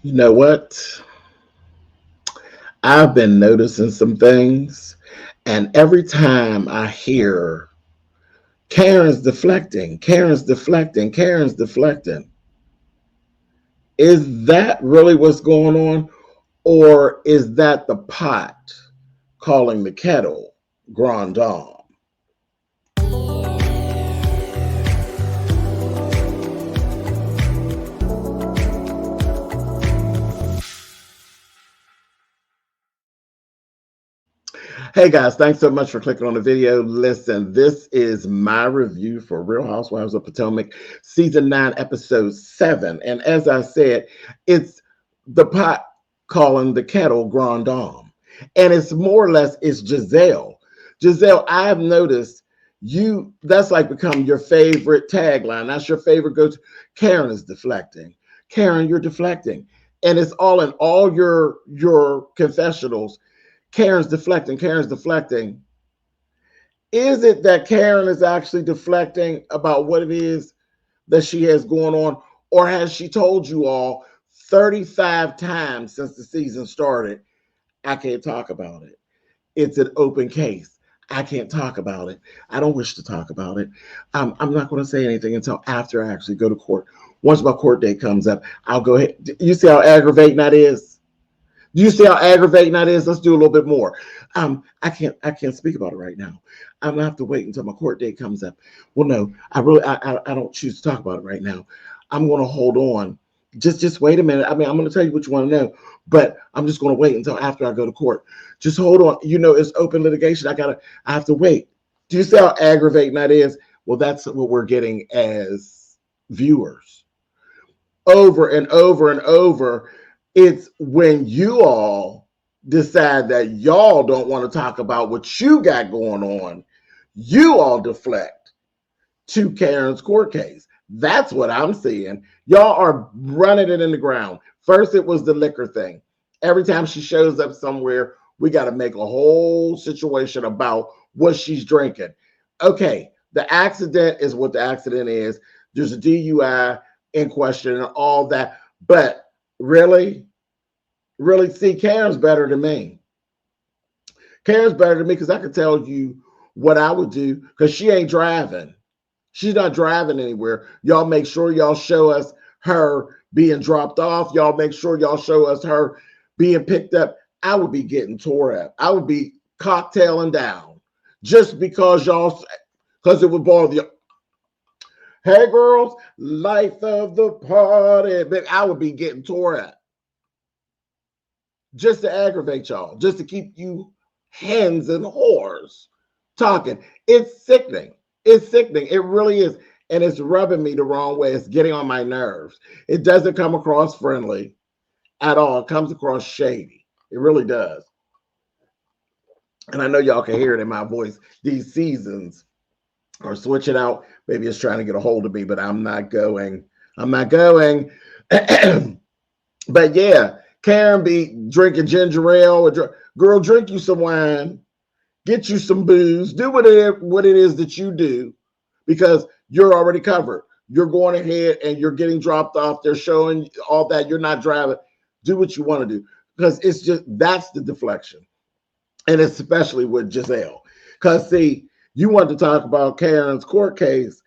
You know what? I've been noticing some things, and every time I hear Karen's deflecting, Karen's deflecting, Karen's deflecting, is that really what's going on? Or is that the pot calling the kettle grand dame? Hey guys, thanks so much for clicking on the video. Listen, this is my review for Real Housewives of Potomac, season 9, episode 7. And as I said, it's the pot calling the kettle grand dame. And it's more or less, it's Giselle. Giselle, I've noticed that's like become your favorite tagline. That's your favorite go-to. Karen is deflecting. Karen, you're deflecting. And it's all in all your confessionals. Karen's deflecting, Karen's deflecting. Is it that Karen is actually deflecting about what it is that she has going on? Or has she told you all 35 times since the season started, I can't talk about it. It's an open case. I can't talk about it. I don't wish to talk about it. I'm not going to say anything until after I actually go to court. Once my court date comes up, I'll go ahead. You see how aggravating that is? Do you see how aggravating that is? Let's do a little bit more. I can't speak about it right now. I'm gonna have to wait until my court date comes up. Well, no, I don't choose to talk about it right now. I'm gonna hold on. Just wait a minute. I mean, I'm gonna tell you what you want to know, but I'm just gonna wait until after I go to court. Just hold on. You know, it's open litigation. I have to wait. Do you see how aggravating that is? Well, that's what we're getting as viewers over and over and over. It's when you all decide that y'all don't want to talk about what you got going on, you all deflect to Karen's court case. That's what I'm seeing. Y'all are running it in the ground. First, it was the liquor thing. Every time she shows up somewhere, we got to make a whole situation about what she's drinking. Okay, the accident is what the accident is. There's a DUI in question and all that. But really, see, Karen's better than me. Karen's better than me because I can tell you what I would do because she ain't driving. She's not driving anywhere. Y'all make sure y'all show us her being dropped off. Y'all make sure y'all show us her being picked up. I would be getting tore up. I would be cocktailing down just because it would bother you. Hey, girls, life of the party. But I would be getting tore up. Just to aggravate y'all, just to keep you hens and whores talking. It's sickening. It's sickening. It really is. And it's rubbing me the wrong way. It's getting on my nerves. It doesn't come across friendly at all. It comes across shady. It really does. And I know y'all can hear it in my voice. These seasons are switching out. Maybe it's trying to get a hold of me, but I'm not going. I'm not going. But yeah, Karen be drinking ginger ale. Girl, drink you some wine. Get you some booze. Do what it is that you do because you're already covered. You're going ahead and you're getting dropped off. They're showing all that. You're not driving. Do what you want to do because it's just that's the deflection. And especially with Giselle. Because, see, you wanted to talk about Karen's court case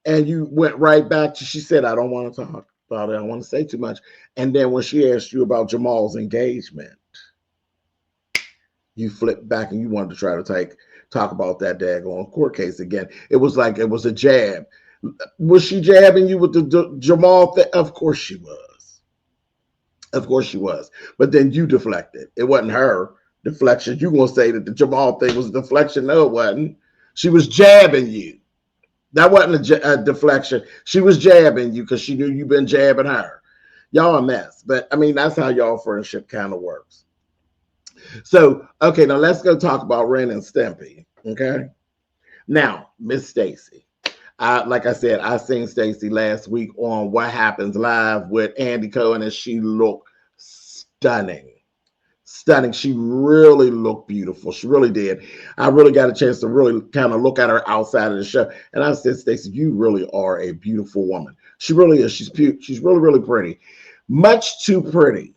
and you went right back to, she said, I don't want to talk about it. I don't want to say too much. And then when she asked you about Jamal's engagement, you flipped back and you wanted to try to talk about that daggone court case again. It was like it was a jab. Was she jabbing you with the Jamal thing? Of course she was. Of course she was. But then you deflected. It wasn't her deflection. You gonna say that the Jamal thing was a deflection? No, it wasn't. She was jabbing you. That wasn't a deflection. She was jabbing you because she knew you've been jabbing her. Y'all a mess. But I mean, that's how y'all friendship kind of works. So, okay, now let's go talk about Ren and Stimpy. Okay. Now, Miss Stacy. Like I said, I seen Stacy last week on What Happens Live with Andy Cohen, and she looked stunning. Stunning. She really looked beautiful. She really did. I really got a chance to really kind of look at her outside of the show. And I said, Stacy, you really are a beautiful woman. She really is. She's really, really pretty. Much too pretty.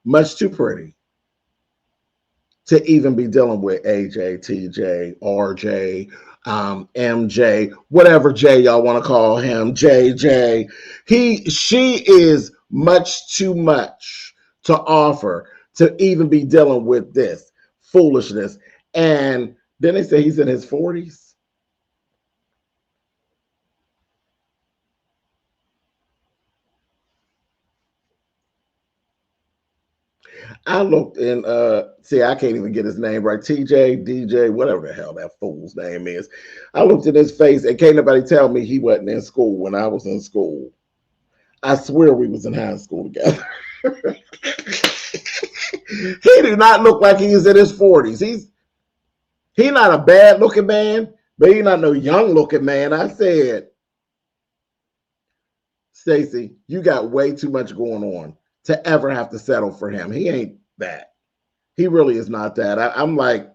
Much too pretty to even be dealing with AJ, TJ, RJ, MJ, whatever J y'all want to call him, JJ. She is much too much to offer to even be dealing with this foolishness. And then they say he's in his 40s. I looked in see, I can't even get his name right. TJ, DJ, whatever the hell that fool's name is. I looked in his face and can't nobody tell me he wasn't in school when I was in school. I swear we was in high school together. He did not look like he's in his 40s. He's not a bad looking man, but he's not no young looking man. I said, Stacy, you got way too much going on to ever have to settle for him. He ain't that. He really is not that. I'm like,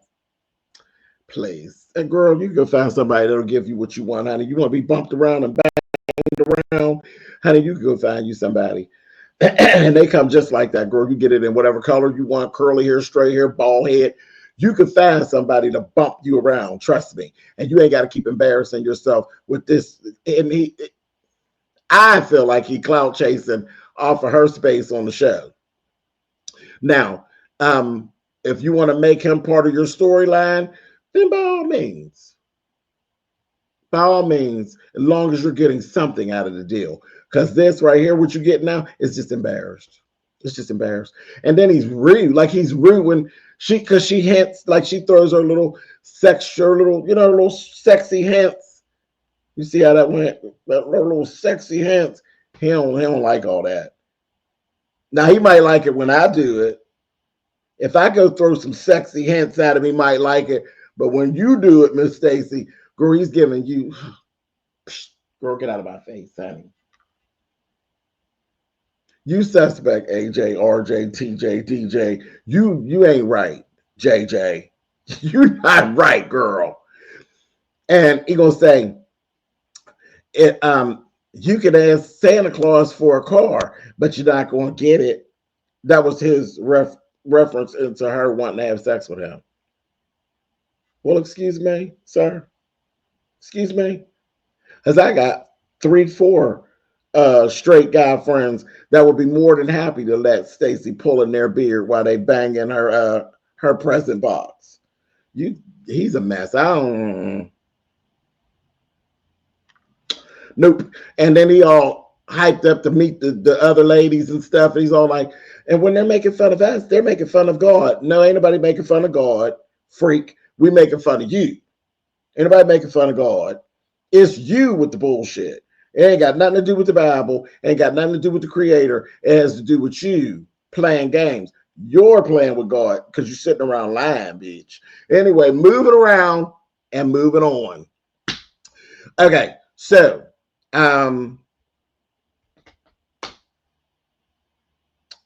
please. And girl, you can find somebody that'll give you what you want, honey. You want to be bumped around and banged around, honey, you can go find you somebody. And they come just like that, girl. You get it in whatever color you want, curly hair, straight hair, bald head. You can find somebody to bump you around, trust me. And you ain't got to keep embarrassing yourself with this. And I feel like he clout chasing off of her space on the show. Now, if you want to make him part of your storyline, then by all means. By all means, as long as you're getting something out of the deal. Because this right here, what you get now, is just embarrassed. It's just embarrassed. And then he's rude. Like he's rude when because she hints, like she throws her little little sexy hints. You see how that went? That little sexy hints. He don't like all that. Now he might like it when I do it. If I go throw some sexy hints at him, he might like it. But when you do it, Miss Stacy, girl, he's giving you, girl, get out of my face, honey. You suspect, AJ, RJ, TJ, DJ. You ain't right, JJ. You're not right, girl. And he gonna say, you can ask Santa Claus for a car, but you're not gonna get it. That was his reference into her wanting to have sex with him. Well, excuse me, sir. Excuse me. Because I got 3-4 straight guy friends that would be more than happy to let Stacy pull in their beard while they bang in her present box. He's a mess. I don't. Nope. And then he all hyped up to meet the other ladies and stuff. And he's all like, and when they're making fun of us, they're making fun of God. No, ain't nobody making fun of God, freak. We making fun of you. Ain't nobody making fun of God. It's you with the bullshit. It ain't got nothing to do with the Bible. It ain't got nothing to do with the Creator. It has to do with you playing games. You're playing with God because you're sitting around lying, bitch. Anyway, moving around and moving on. Okay, so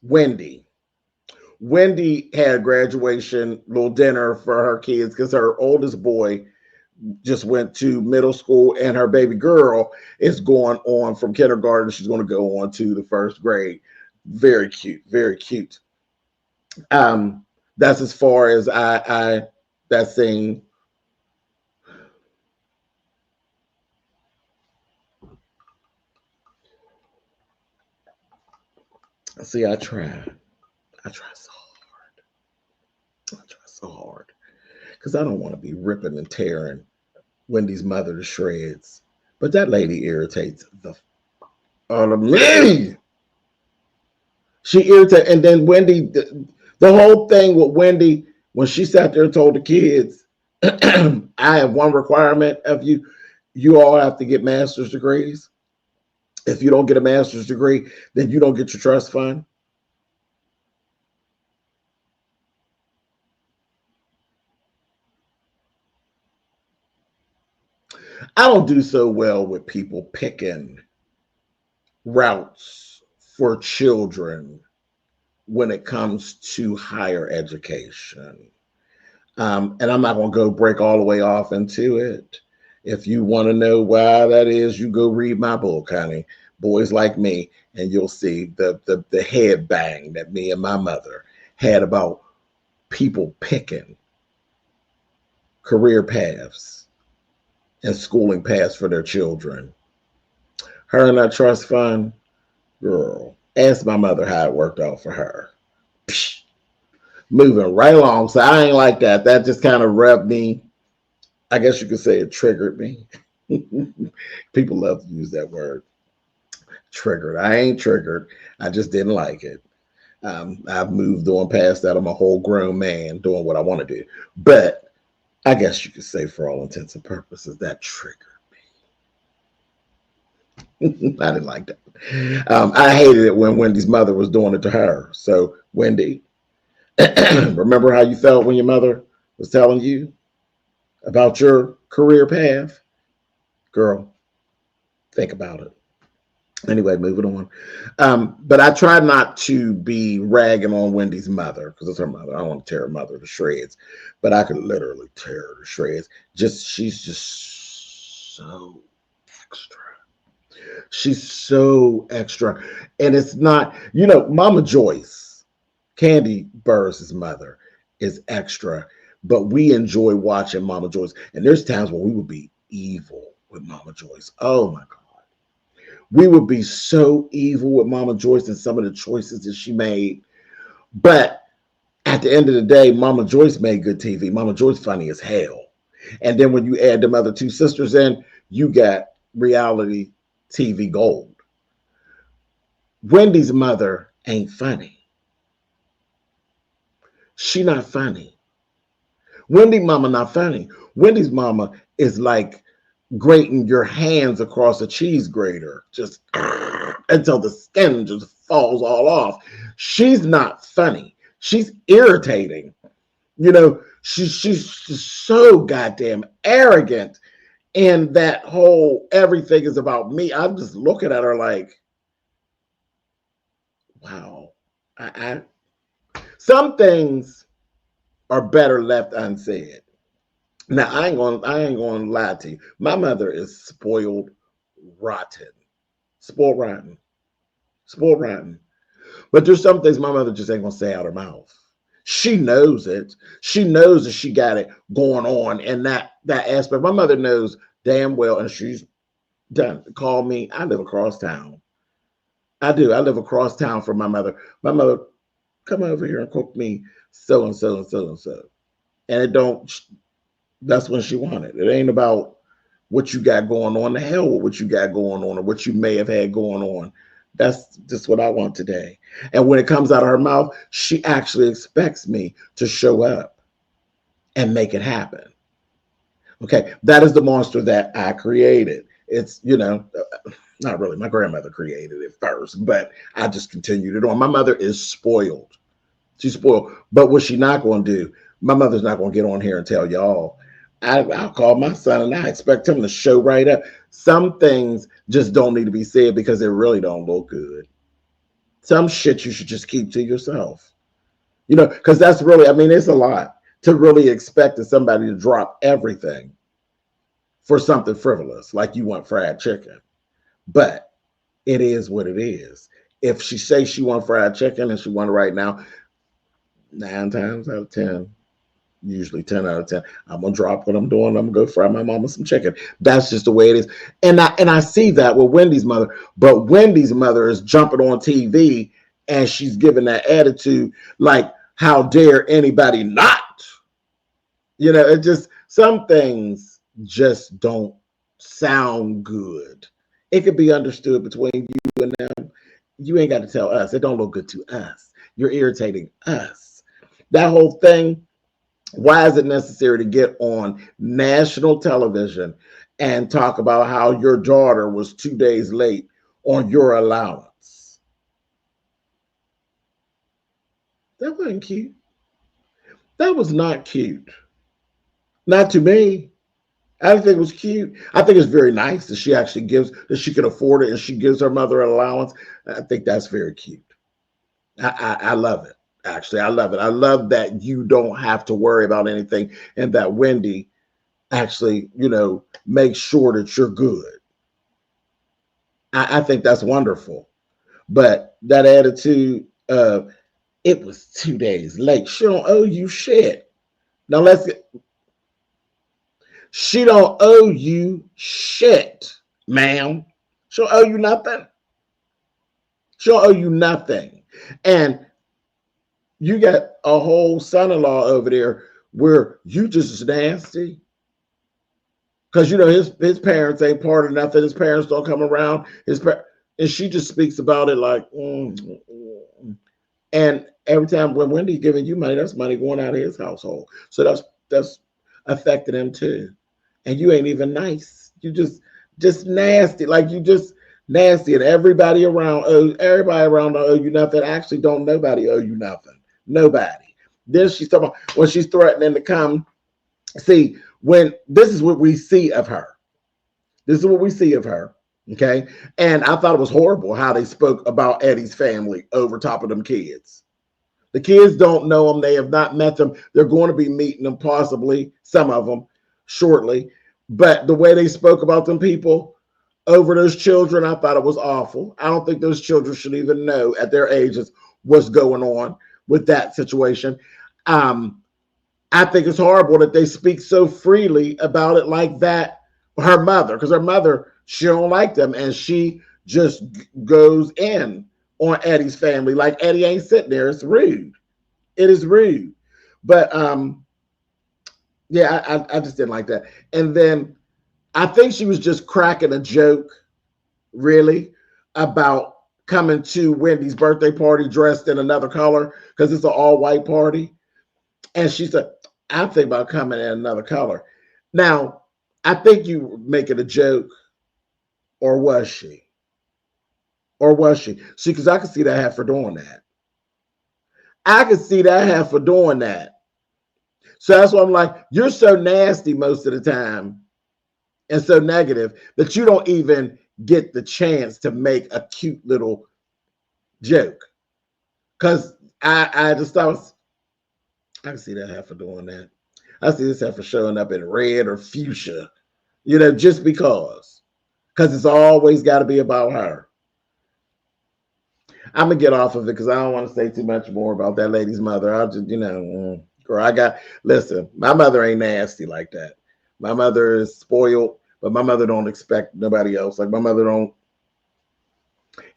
Wendy had a graduation little dinner for her kids because her oldest boy just went to middle school and her baby girl is going on from kindergarten. She's going to go on to the first grade. Very cute, very cute. That's as far as I that scene. See, I try so hard. I try so hard because I don't want to be ripping and tearing Wendy's mother to shreds. But that lady irritates the out of me. She irritates, and then Wendy, the whole thing with Wendy when she sat there and told the kids, "I have one requirement of you: you all have to get master's degrees. If you don't get a master's degree, then you don't get your trust fund." I don't do so well with people picking routes for children when it comes to higher education. And I'm not going to go break all the way off into it. If you want to know why that is, you go read my book, honey. Boys Like Me, and you'll see the head bang that me and my mother had about people picking career paths and schooling paths for their children. Her and that trust fund, girl, ask my mother how it worked out for her. Psh, moving right along. So I ain't like that. That just kind of rubbed me. I guess you could say it triggered me. People love to use that word. Triggered. I ain't triggered. I just didn't like it. I've moved on past that. I'm a whole grown man doing what I want to do. But I guess you could say, for all intents and purposes, that triggered me. I didn't like that. I hated it when Wendy's mother was doing it to her. So, Wendy, remember how you felt when your mother was telling you about your career path? Girl, think about it. Anyway, moving on. But I try not to be ragging on Wendy's mother because it's her mother. I don't want to tear her mother to shreds, but I could literally tear her to shreds. She's just so extra. She's so extra. And it's not, Mama Joyce, Candy Burris' mother, is extra, but we enjoy watching Mama Joyce. And there's times when we would be evil with Mama Joyce. Oh my God. We would be so evil with Mama Joyce and some of the choices that she made. But at the end of the day, Mama Joyce made good TV. Mama Joyce funny as hell. And then when you add them other two sisters in, you got reality TV gold. Wendy's mother ain't funny. She not funny. Wendy's mama not funny. Wendy's mama is like grating your hands across a cheese grater just until the skin just falls all off. She's not funny. She's irritating. She's so goddamn arrogant, and that whole everything is about me. I'm just looking at her like, wow. Some things are better left unsaid. Now, I ain't gonna lie to you. My mother is spoiled rotten. Spoiled rotten. But there's some things my mother just ain't gonna say out her mouth. She knows it. She knows that she got it going on in that aspect. My mother knows damn well, and she's done. Call me. I live across town. I do. I live across town from my mother. My mother, come over here and cook me so and so and so and so. And it don't. That's when she wanted. It ain't about what you got going on. The hell with what you got going on or what you may have had going on. That's just what I want today. And when it comes out of her mouth, she actually expects me to show up and make it happen. Okay, that is the monster that I created. It's, not really. My grandmother created it first, but I just continued it on. My mother is spoiled. She's spoiled. But what she's not going to do, my mother's not going to get on here and tell y'all. I'll call my son and I expect him to show right up. Some things just don't need to be said because it really don't look good. Some shit you should just keep to yourself. Because that's really, it's a lot to really expect somebody to drop everything for something frivolous, like you want fried chicken. But it is what it is. If she says she wants fried chicken and she wants it right now, 9 times out of 10, usually 10 out of 10, I'm gonna drop what I'm doing. I'm gonna go fry my mama some chicken. That's just the way it is. And I see that with Wendy's mother, but Wendy's mother is jumping on TV and she's giving that attitude like, how dare anybody not? It just, some things just don't sound good. It could be understood between you and them. You ain't got to tell us. It don't look good to us. You're irritating us. That whole thing. Why is it necessary to get on national television and talk about how your daughter was 2 days late on your allowance? That wasn't cute. That was not cute. Not to me. I didn't think it was cute. I think it's very nice that she actually that she can afford it and she gives her mother an allowance. I think that's very cute. I love it. Actually, I love it. I love that you don't have to worry about anything and that Wendy actually, makes sure that you're good. I think that's wonderful. But that attitude of it was 2 days late. She don't owe you shit. Now let's get, she don't owe you shit, ma'am. She don't owe you nothing. She don't owe you nothing. And you got a whole son-in-law over there where you just nasty. Because you know his parents ain't part of nothing. His parents don't come around. And she just speaks about it like, and every time when Wendy's giving you money, that's money going out of his household. So that's affecting him too. And you ain't even nice. You just nasty. Like you just nasty, and everybody around don't owe you nothing. Actually, don't nobody owe you nothing. Nobody. Then she's talking about when she's threatening to come. See, when this is what we see of her. This is what we see of her. Okay. And I thought it was horrible how they spoke about Eddie's family over top of them kids. The kids don't know them. They have not met them. They're going to be meeting them, possibly, some of them, shortly. But the way they spoke about them people over those children, I thought it was awful. I don't think those children should even know at their ages what's going on with that situation. I think it's horrible that they speak so freely about it like that. Her mother, because her mother, she don't like them, and she just goes in on Eddie's family like Eddie ain't sitting there. It's rude. It is rude. But yeah, I just didn't like that. And then I think she was just cracking a joke, really, about coming to Wendy's birthday party dressed in another color because it's an all-white party. And she said, I'm thinking about coming in another color. Now, I think you making a joke, or was she? Or was she? See, because I could see that heifer doing that. I could see that heifer doing that. So that's why I'm like, you're so nasty most of the time and so negative that you don't even get the chance to make a cute little joke. Because I just thought, I can see that heifer doing that. I see this heifer showing up in red or fuchsia, just because. Because it's always got to be about her. I'm going to get off of it because I don't want to say too much more about that lady's mother. I'll just, girl, listen, my mother ain't nasty like that. My mother is spoiled, but my mother don't expect nobody else. Like my mother don't,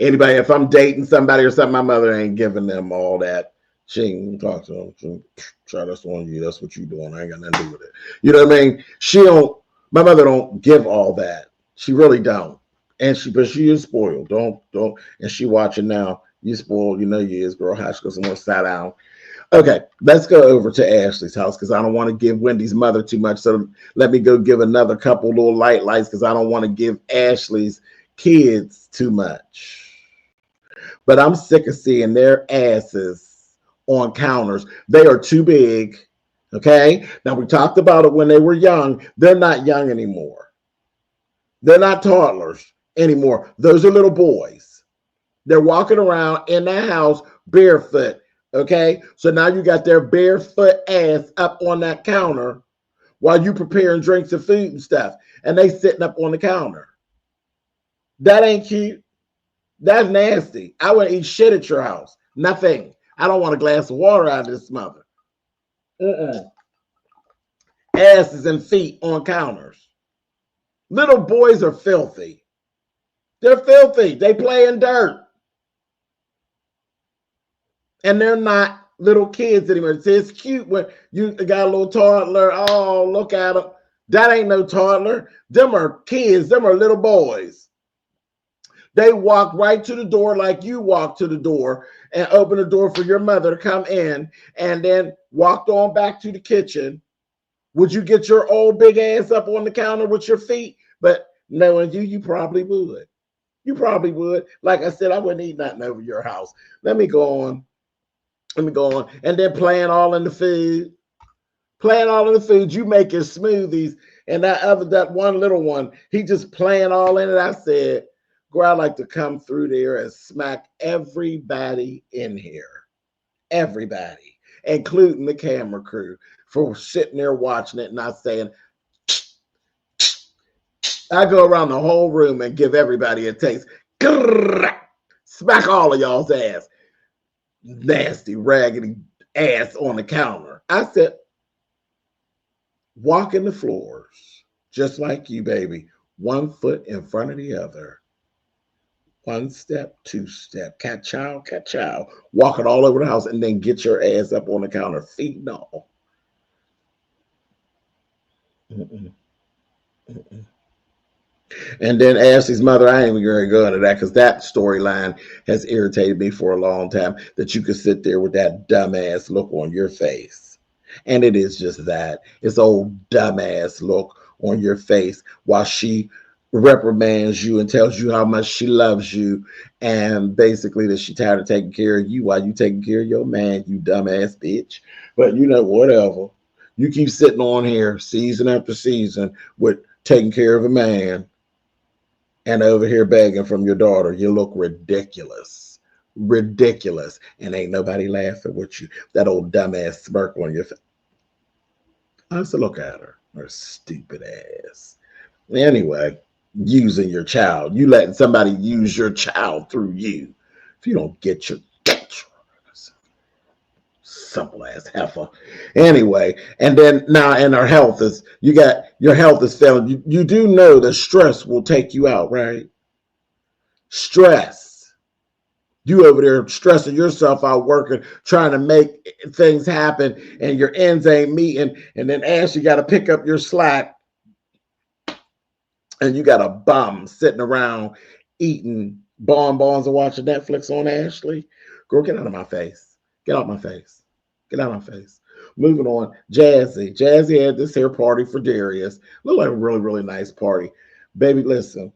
anybody, if I'm dating somebody or something, my mother ain't giving them all that. She ain't talk to them. She try this on you. That's what you doing. I ain't got nothing to do with it. You know what I mean? My mother don't give all that. She really don't. But she is spoiled. Don't. And she watching now. You spoiled. You know you is, girl. How she goes somewhere sat down. Okay, let's go over to Ashley's house because I don't want to give Wendy's mother too much. So let me go give another couple little lights because I don't want to give Ashley's kids too much. But I'm sick of seeing their asses on counters. They are too big. Okay. Now we talked about it when they were young. They're not young anymore. They're not toddlers anymore. Those are little boys. They're walking around in the house barefoot. Okay. So now you got their barefoot ass up on that counter while you preparing drinks and food and stuff. And they sitting up on the counter. That ain't cute. That's nasty. I wouldn't eat shit at your house. Nothing. I don't want a glass of water out of this mother. Asses and feet on counters. Little boys are filthy. They're filthy. They play in dirt. And they're not little kids anymore. It's cute when you got a little toddler. Oh, look at them. That ain't no toddler. Them are kids. Them are little boys. They walk right to the door like you walk to the door and open the door for your mother to come in and then walked on back to the kitchen. Would you get your old big ass up on the counter with your feet? But knowing you probably would. You probably would. Like I said, I wouldn't eat nothing over your house. Let me go on. And then playing all in the food. Playing all in the food. You making smoothies. And that one little one, he just playing all in it. I said, girl, I like to come through there and smack everybody in here. Everybody, including the camera crew, for sitting there watching it and not saying, I go around the whole room and give everybody a taste. Smack all of y'all's ass. Nasty, raggedy ass on the counter. I said, walking the floors, just like you, baby. 1 foot in front of the other. 1 step, 2 step, ka-chow, ka-chow. Walk it all over the house and then get your ass up on the counter. Feet and all. And then Ashley's mother, I ain't even going to go into that because that storyline has irritated me for a long time, that you could sit there with that dumbass look on your face. And it is just that. It's old dumbass look on your face while she reprimands you and tells you how much she loves you, and basically that she tired of taking care of you while you taking care of your man, you dumbass bitch. But you know, whatever. You keep sitting on here season after season with taking care of a man and over here begging from your daughter. You look ridiculous. Ridiculous. And ain't nobody laughing with you. That old dumbass smirk on your face. I said, look at her. Her stupid ass. Anyway, using your child. You letting somebody use your child through you. If you don't get your simple ass heifer. Anyway, and then now, and our health is, your health is failing. You do know that stress will take you out, right? Stress. You over there stressing yourself out, working, trying to make things happen, and your ends ain't meeting. And then Ashley got to pick up your slack, and you got a bum sitting around eating bonbons and watching Netflix on Ashley. Girl, get out of my face. Get out of my face. Get out of my face. Moving on. Jazzy. Jazzy had this here party for Darius. Looked like a really, really nice party. Baby, listen.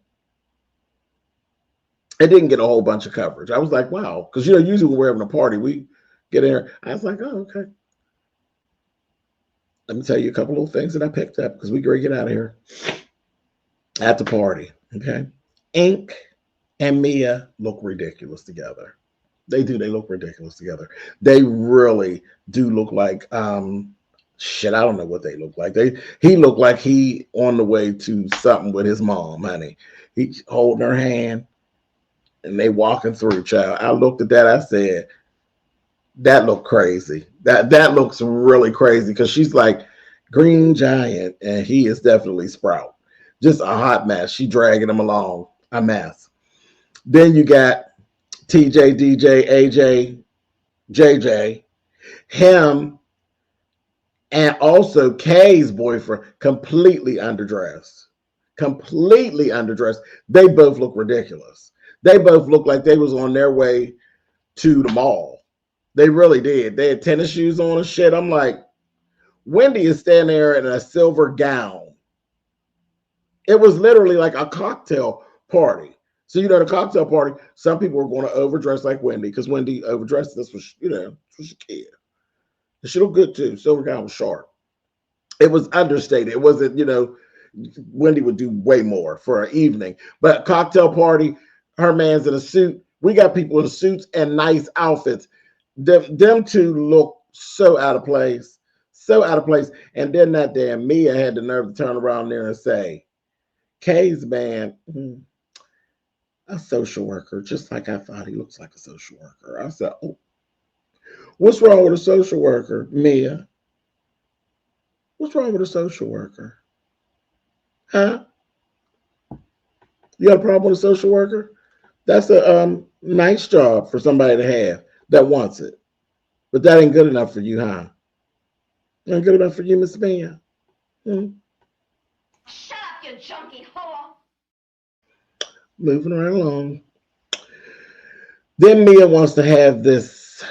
It didn't get a whole bunch of coverage. I was like, wow. Because, usually when we're having a party, we get in there. I was like, oh, okay. Let me tell you a couple of things that I picked up because we got to get out of here at the party. Okay. Ink and Mia look ridiculous together. They do. They look ridiculous together. They really do look like, shit, I don't know what they look like. He looked like he on the way to something with his mom, honey. He holding her hand and they walking through, child. I looked at that. I said, that looked crazy. That looks really crazy because she's like Green Giant and he is definitely Sprout. Just a hot mess. She dragging him along. A mess. Then you got TJ, DJ, AJ, JJ, him, and also Kay's boyfriend, completely underdressed. Completely underdressed. They both look ridiculous. They both look like they was on their way to the mall. They really did. They had tennis shoes on and shit. I'm like, Wendy is standing there in a silver gown. It was literally like a cocktail party. So, the cocktail party, some people were going to overdress like Wendy because Wendy overdressed. This was, this was a kid. She looked good too. Silver gown was sharp. It was understated. It wasn't, Wendy would do way more for an evening. But cocktail party, her man's in a suit. We got people in suits and nice outfits. Them two look so out of place. So out of place. And then that damn Mia had the nerve to turn around there and say, Kay's man, a social worker, just like I thought he looks like a social worker. I said, oh, what's wrong with a social worker, Mia? What's wrong with a social worker? Huh? You got a problem with a social worker? That's a nice job for somebody to have that wants it. But that ain't good enough for you, huh? Ain't good enough for you, Miss Mia? Shut up, you junkie whore. Moving right along. Then Mia wants to have this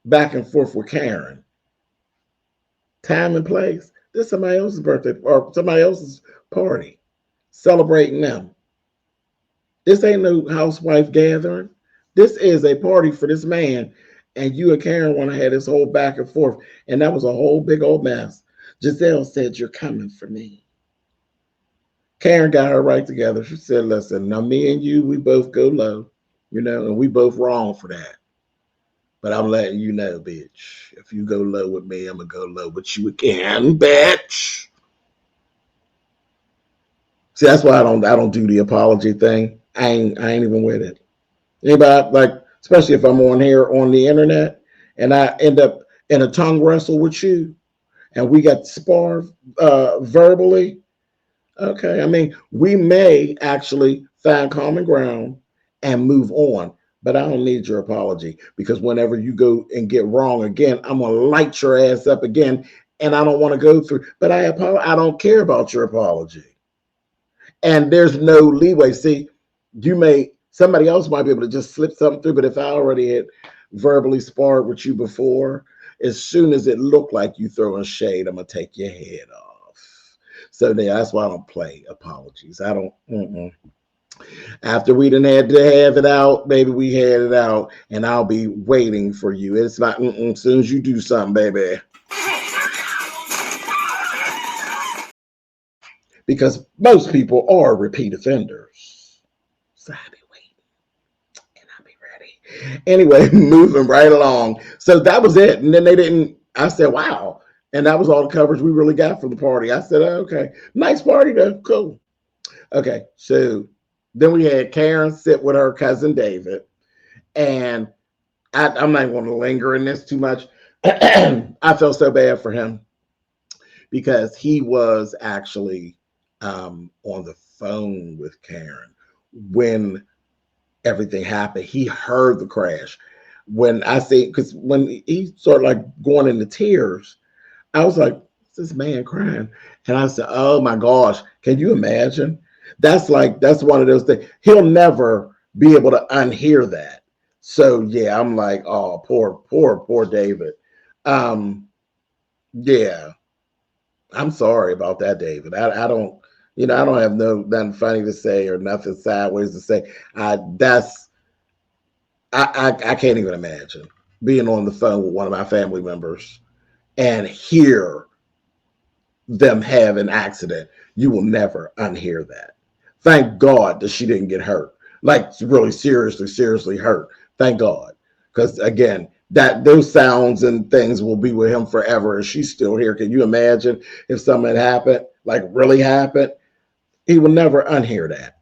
back and forth with Karen. Time and place. This is somebody else's birthday or somebody else's party. Celebrating them. This ain't no housewife gathering. This is a party for this man. And you and Karen want to have this whole back and forth. And that was a whole big old mess. Giselle said, you're coming for me. Karen got her right together. She said, listen, now me and you, we both go low, and we both wrong for that. But I'm letting you know, bitch, if you go low with me, I'm going to go low with you again, bitch. See, that's why I don't do the apology thing. I ain't even with it. Anybody like, especially if I'm on here on the internet and I end up in a tongue wrestle with you and we got spar verbally. Okay, I mean, we may actually find common ground and move on, but I don't need your apology because whenever you go and get wrong again, I'm gonna light your ass up again, and I don't want to go through. But I don't care about your apology, and there's no leeway. See, somebody else might be able to just slip something through, but if I already had verbally sparred with you before, as soon as it looked like you throwing shade, I'm gonna take your head off. So that's why I don't play apologies. I don't. Mm-mm. After we done had to have it out, baby, we had it out, and I'll be waiting for you. It's not as soon as you do something, baby. Because most people are repeat offenders. So I'll be waiting and I'll be ready. Anyway, moving right along. So that was it. And then they didn't, I said, wow. And that was all the coverage we really got from the party. I said, oh, okay. Nice party though. Cool. Okay. So then we had Karen sit with her cousin David. And I'm not going to linger in this too much. I felt so bad for him because he was actually on the phone with Karen when everything happened. He heard the crash. When I say, because when he started like going into tears, I was like, this man crying. And I said, oh my gosh, can you imagine? That's one of those things. He'll never be able to unhear that. So yeah, I'm like, oh, poor David. Um, yeah, I'm sorry about that, David. I don't, I don't have nothing funny to say or nothing sideways to say. I can't even imagine being on the phone with one of my family members and hear them have an accident. You will never unhear that. Thank God that she didn't get hurt, like really seriously hurt. Thank God, because again, that those sounds and things will be with him forever, and she's still here. Can you imagine if something happened, like really happened? He will never unhear that.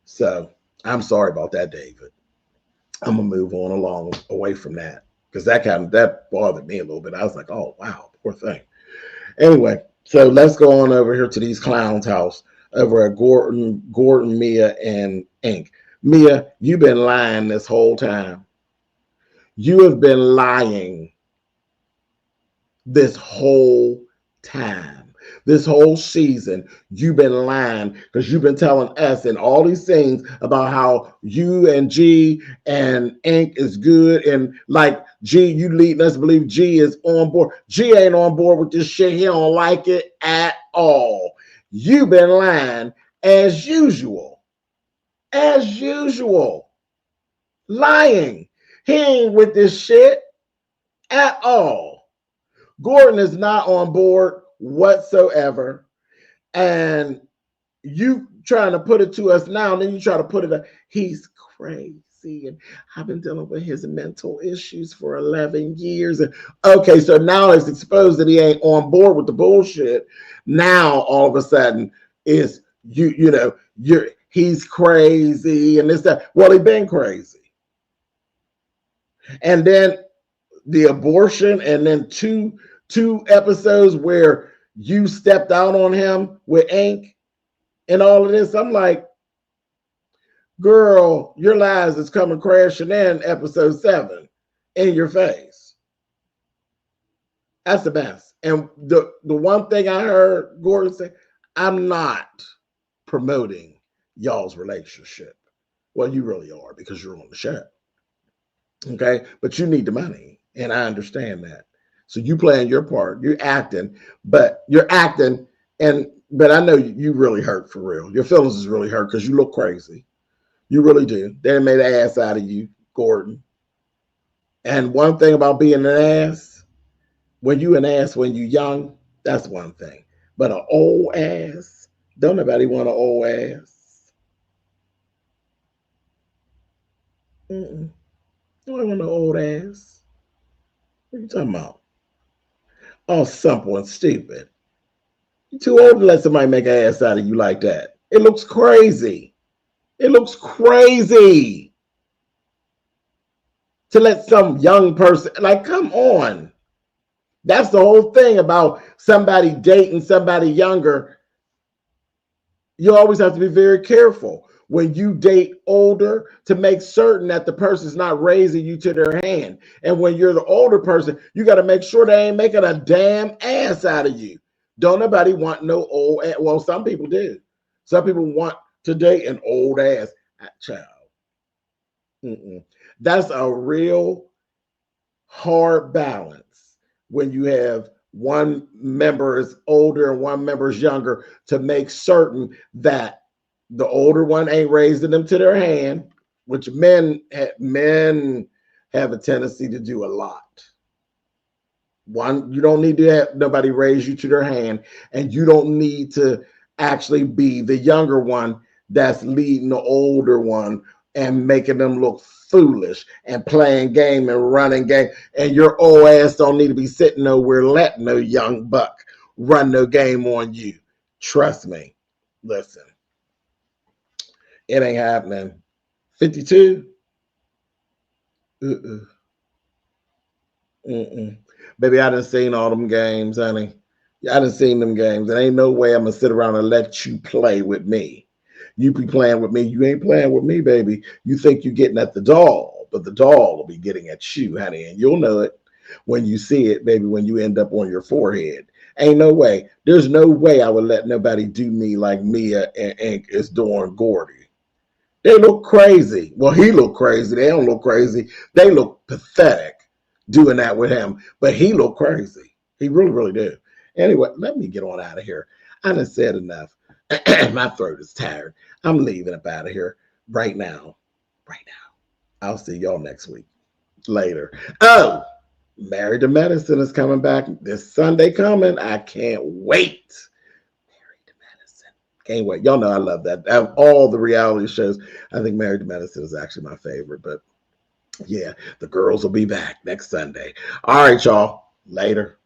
So I'm sorry about that, David. I'm gonna move on along away from that because that bothered me a little bit. I was like, oh wow, poor thing. Anyway, so let's go on over here to these clowns' house over at Gordon, Mia, and Ink. Mia, you've been lying this whole time. You have been lying this whole time. This whole season, you've been lying because you've been telling us and all these things about how you and G and Ink is good. And like G, you leading us to believe G is on board. G ain't on board with this shit. He don't like it at all. You've been lying as usual. As usual. Lying. He ain't with this shit at all. Gordon is not on board whatsoever. And you trying to put it to us now, and then you try to put it, he's crazy. And I've been dealing with his mental issues for 11 years. And okay, so now it's exposed that he ain't on board with the bullshit. Now all of a sudden is he's crazy and this, that. Well, he been crazy. And then the abortion, and then two episodes where you stepped out on him with Ink and all of this. I'm like, girl, your lies is coming crashing in episode 7 in your face. That's the best. And the one thing I heard Gordon say, I'm not promoting y'all's relationship. Well, you really are because you're on the show. Okay. But you need the money. And I understand that. So you playing your part. You're acting, but I know you really hurt for real. Your feelings is really hurt because you look crazy. You really do. They made an ass out of you, Gordon. And one thing about being an ass, when you an ass when you young, that's one thing. But an old ass, don't nobody want an old ass. Mm-mm. Don't want an old ass. What are you talking about? Oh, simple and stupid. You're too old to let somebody make an ass out of you like that. It looks crazy. It looks crazy to let some young person, like, come on. That's the whole thing about somebody dating somebody younger. You always have to be very careful when you date older to make certain that the person's not raising you to their hand. And when you're the older person, you got to make sure they ain't making a damn ass out of you. Don't nobody want no old ass. Well, some people do. Some people want to date an old ass child. Mm-mm. That's a real hard balance when you have one member is older and one member is younger, to make certain that the older one ain't raising them to their hand, which men have a tendency to do a lot. One, you don't need to have nobody raise you to their hand, and you don't need to actually be the younger one that's leading the older one and making them look foolish and playing game and running game. And your old ass don't need to be sitting nowhere letting no young buck run no game on you. Trust me. Listen, it ain't happening. 52? Uh-uh. Mm-mm. Baby, I done seen all them games, honey. I done seen them games. There ain't no way I'm gonna sit around and let you play with me. You be playing with me. You ain't playing with me, baby. You think you're getting at the doll, but the doll will be getting at you, honey. And you'll know it when you see it, baby, when you end up on your forehead. Ain't no way. There's no way I would let nobody do me like Mia and is doing Gordy. They look crazy. Well, he look crazy. They don't look crazy. They look pathetic doing that with him. But he look crazy. He really, really do. Anyway, let me get on out of here. I done said enough. My throat is tired. I'm leaving up out of here right now. Right now. I'll see y'all next week. Later. Oh, Married to Medicine is coming back this Sunday coming. I can't wait. Married to Medicine. Can't wait. Y'all know I love that. Out of all the reality shows, I think Married to Medicine is actually my favorite. But yeah, the girls will be back next Sunday. All right, y'all. Later.